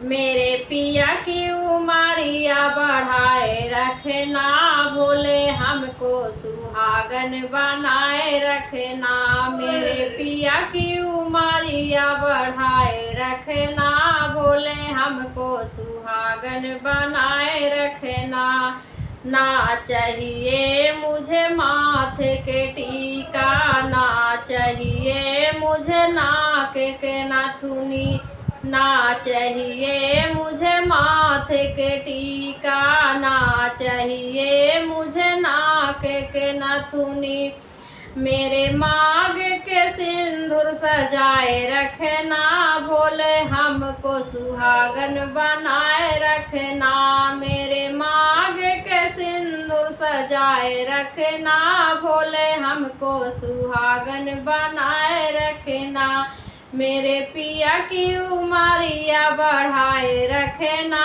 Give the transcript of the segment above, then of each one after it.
मेरे पिया की उमरिया बढ़ाए रखना, भोले हमको सुहागन बनाए रखना। मेरे पिया की उमरिया बढ़ाए रखना, भोले हमको सुहागन बनाए रखना। ना चाहिए मुझे माथे के टीका, ना चाहिए मुझे नाक के नाथुनी, ना चाहिए मुझे माथे के टीका, ना चाहिए मुझे नाक के नथुनी। मेरे मांग के सिंदूर सजाए रखना, भोले हमको सुहागन बनाए रखना। मेरे मांग के सिंदूर सजाए रखना, भोले हमको सुहागन बनाए रखना। मेरे पिया की उमरिया बढ़ाए रखना,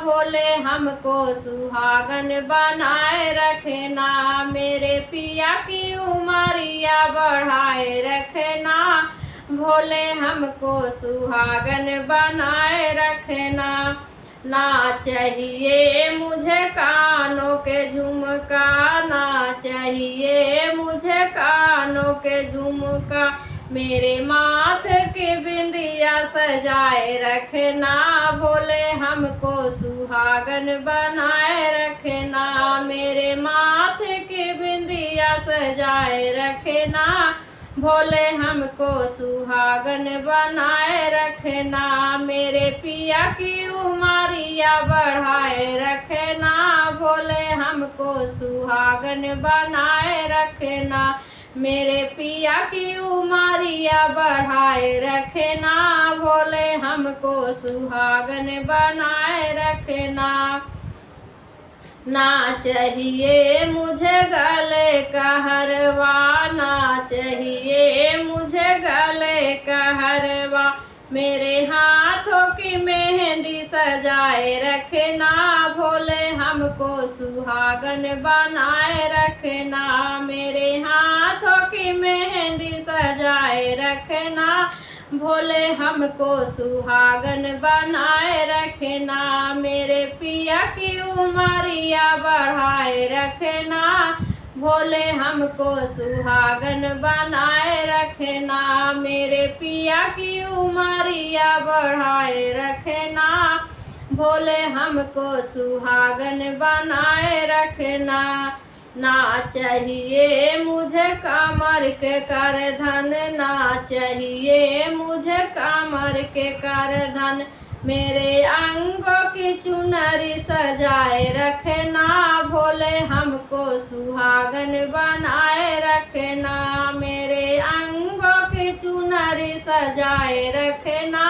भोले हमको सुहागन बनाए रखना। मेरे पिया की उमरिया बढ़ाए रखना, भोले हमको सुहागन बनाए रखना। ना चाहिए मुझे कानों के झुमका, ना चाहिए मुझे कानों के झुमका। मेरे माथे की बिंदिया सजाए रखना, भोले हमको सुहागन बनाए रखना। मेरे माथे की बिंदिया सजाए रखना, भोले हमको सुहागन बनाए रखना। मेरे पिया की उमरिया बढ़ाए रखना, भोले हमको सुहागन बनाए रखना। मेरे पिया की उमरिया बढ़ाए रखना, भोले हमको सुहागन बनाए रखना। ना चाहिए मुझे गले का हरवा, ना चाहिए मुझे गले का हरवा। मेरे हाथों की मेहंदी सजाए रखना, भोले हमको सुहागन बनाए रखना। मेरे हाथों की मेहंदी सजाए रखना, भोले हमको सुहागन बनाए रखना। मेरे पिया की उमरिया बढ़ाए रखना, भोले हमको सुहागन बनाए रखना। मेरे पिया की उमरिया बढ़ाए रखना, भोले हमको सुहागन बनाए रखना। ना चाहिए मुझे कमर के करधन, ना चाहिए मुझे कमर के करधन। मेरे अंगों की चुनरी सजाए रखना, भोले हमको सुहागन बनाए रखना। मेरे अंगों की चुनरी सजाए रखना,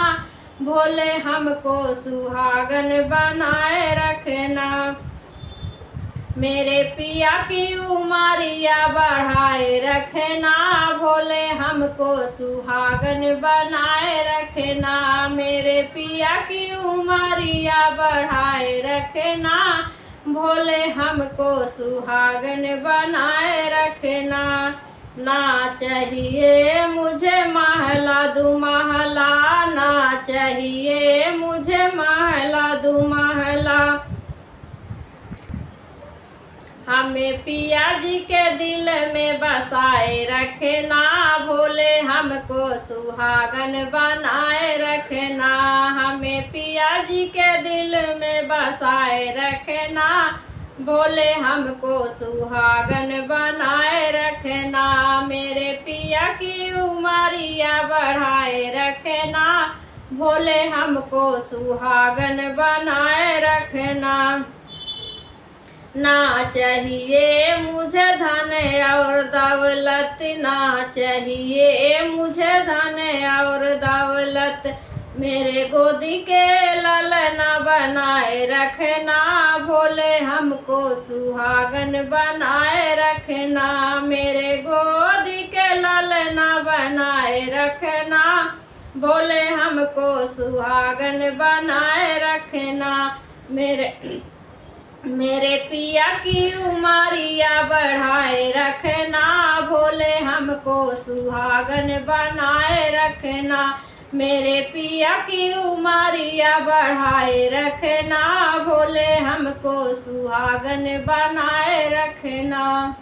भोले हमको सुहागन बनाए रखना। मेरे पिया की उमरिया बढ़ाए रखना, भोले हमको सुहागन बनाए रखना। मेरे पिया की उमरिया बढ़ाए रखना, भोले हमको सुहागन बनाए रखना। ना चाहिए मुझे महला दुमहला, ना चाहिए मुझे महला दुमहला। हमें पिया जी के दिल में बसाए रखना, भोले हमको सुहागन बनाए रखना। हमें पिया जी के दिल में बसाए रखना, भोले हमको सुहागन बनाए रखना। मेरे पिया की उमरिया बढ़ाए रखना, भोले हमको सुहागन बनाए रखना। ना चाहिए मुझे धन और दौलत, ना चाहिए मुझे धन और दौलत। मेरे गोदी के ललना बनाए रखना, भोले हमको सुहागन बनाए रखना। मेरे गोदी के ललना बनाए रखना, भोले हमको सुहागन बनाए रखना। मेरे पिया की उमरिया बढ़ाए रखना, भोले हमको सुहागन बनाए रखना। मेरे पिया की उमरिया बढ़ाए रखना, भोले हमको सुहागन बनाए रखना।